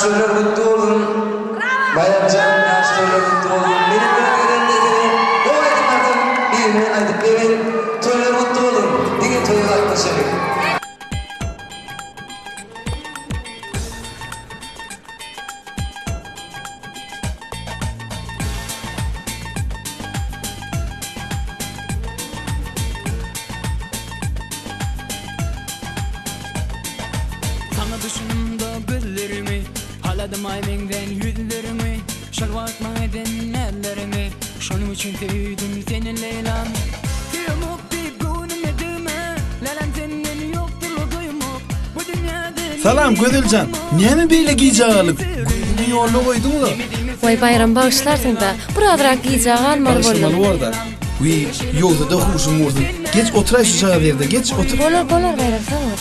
yaşlılar mutlu olun. Bayramcan yaşlılar mutlu olun. Benim bölgelerimdeki o aydınlatın birini aydıp verin. Toylar mutlu olun. Dine toylar yaklaşalım. Sana düşünümde güllerimi, haladım ayvenden yüzlerimi, şalvatma eden ellerimi, şunun için tüydüm senin Leyla'm. Kıyamuk deyip gönlüm edime, Leyla'm senin yoktur doyumuk, bu dünyada... Salam Gödülcan, niye mi böyle giyeceği alıp? Gülünü yolla koydun da. Vay bayram bağışlarsın da, buradırak giyeceği almalı Bağışlamalı bollum. orada. Uy, yolda da huşum vurdun. Geç oturay şu sağa yerde, geç otur. Bolar bayram sağ ol.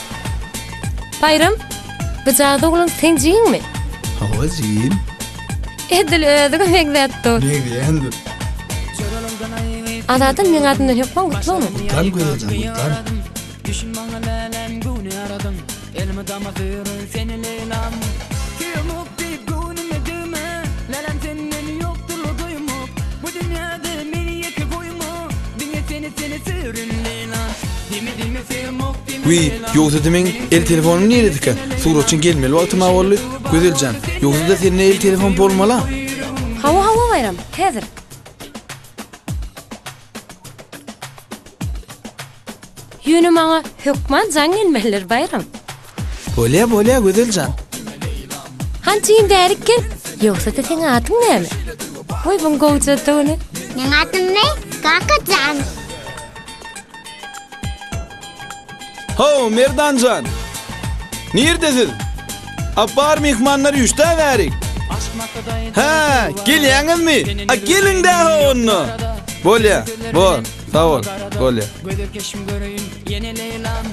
Bayram, bıçağı oğlum sen ciyin mi? Hava ziyim. Edil ödük mekdettu. Ne diyendir? Adadın men adından hepman kutlu mu? Mutan Gödülcan, mutan. Düşün bana Leyla'm gönlü aradın, elime damadırın seni Leyla'm. Kıyamuk deyip gönlüm edime, Leyla'm senin yoktur doyumuk, bu dünyada beni yeke koyma, dünya seni sürün Leyla'm. Dime sevmok dime Uy, yoksa demen el telefonum nerede ki? Suratçın gelmeli vaktim avallı. Gödülcan, yoksa da senin el telefon bolmalı. Hava bayram, hazır. Yönü bana hükman can gelmeler bayram. Bolya Gödülcan. Hancıyım derikken, yoksa da sen adın ne mi? Oy bun govcatığını. Men adım ne? Kakacan. Ho Merdancan. Neredesin? Apar mihmanları üçte verik. Ha, geliyorsunuz mi? Gelin daha onu. Bolya, bol. Sağ ol, bolya. Gödürkeşim göreyim yeni Leyla'm.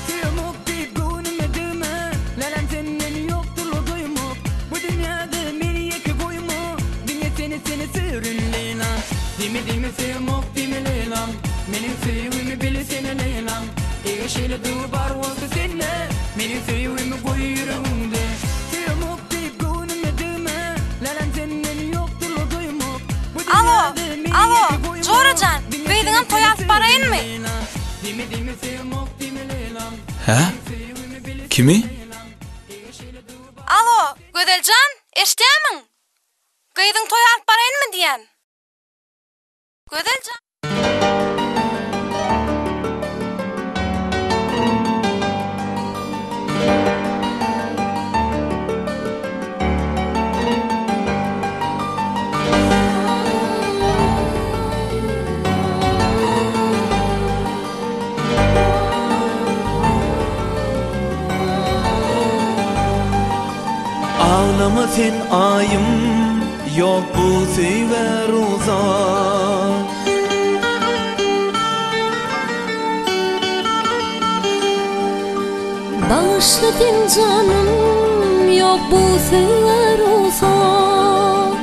Kıyamuk deyip gönlüm edime, Leyla'm senin yoktur doyumuk, bu dünyada beni yeke koyma, dünya seni sürün Leyla'm. Dime sevmok dime Leyla'm, benim sevimi bile seni Leyla'm. Eşeyle duvar olsa seninle, benim sevimi koy yüreğimde. Kıyamuk deyip gönlüm edime, Leyla'm senin yoktur doyumuk, bu dünyada beni yeke koyma. Zoracan, beydin toyaz parayın mı? Ha? Kimi? Alo, Gödelcan, eşteğemin? Beydin toyaz parayın mı diyen? Gödelcan. Ağlama sen ayım, yok bu sever uzak. Bağışla din canım, yok bu sever uzak.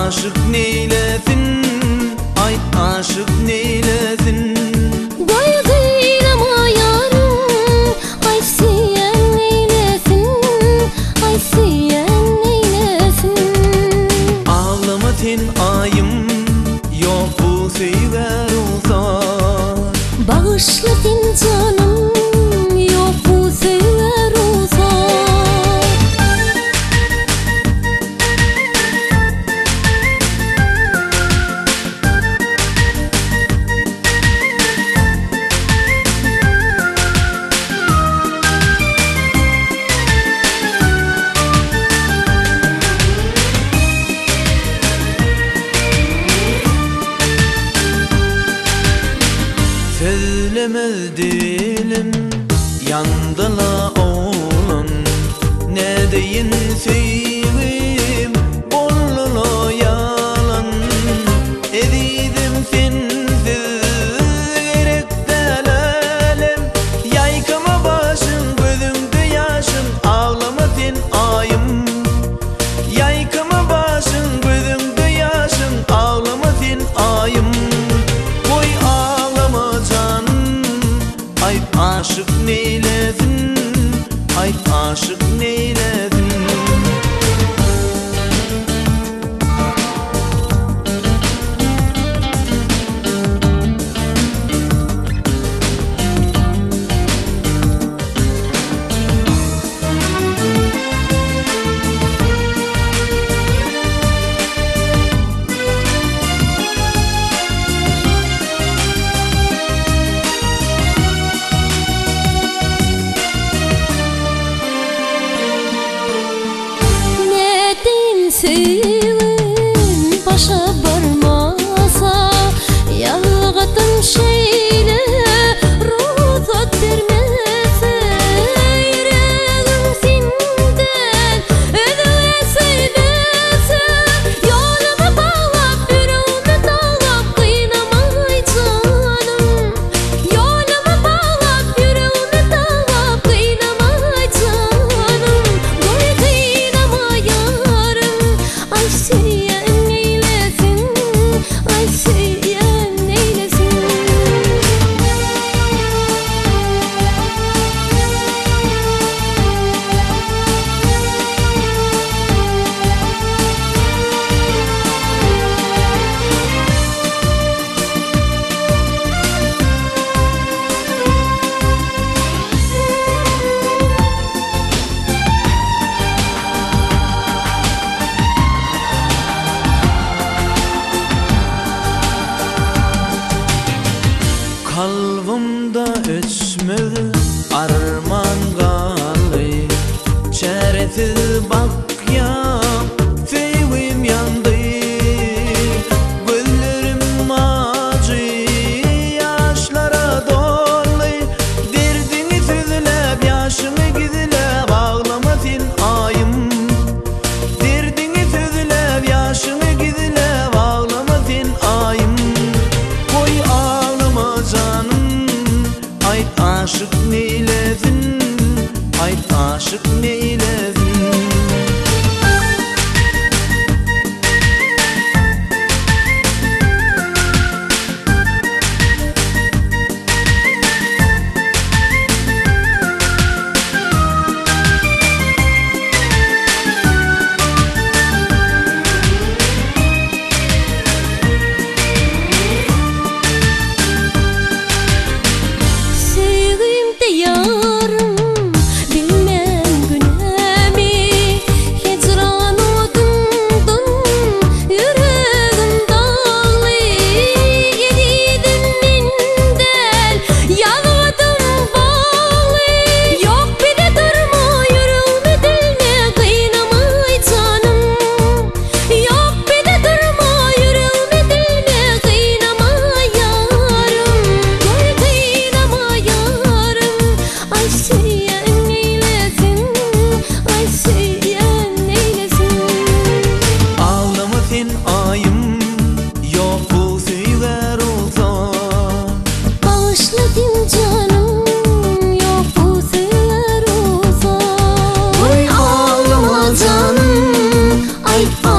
Aşık neylesin, ay aşık neylesin. Doyduğuma yarım, ay siyen neylesin, ay siyen neylesin. Ağlama sen ayım, yok bu sever uzak. Bağışla din canım, yok bu sever uzak. Söylemez dilim, yandıla oğlan. Ne deyin sevim, bollulu yalan. Edidim sensiz gerek delalem, yaykama baş Ruhumda öçmedi arman galy çaresiz bak ya sevim yandı gözlerim acı yaşlara dolly derdini sözlep yaşımı gizlep ağlamasın ayım derdini sözlep yaşımı gizlep ağlamasın ayım koy ağlama canım ayt aşık neylesin ayt aşık neylesin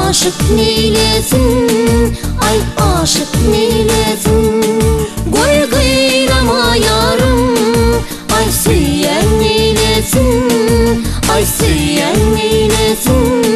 aşık neylesin ay aşık neylesin goy gıyrama yarım ay süyen neylesin ay süyen neylesin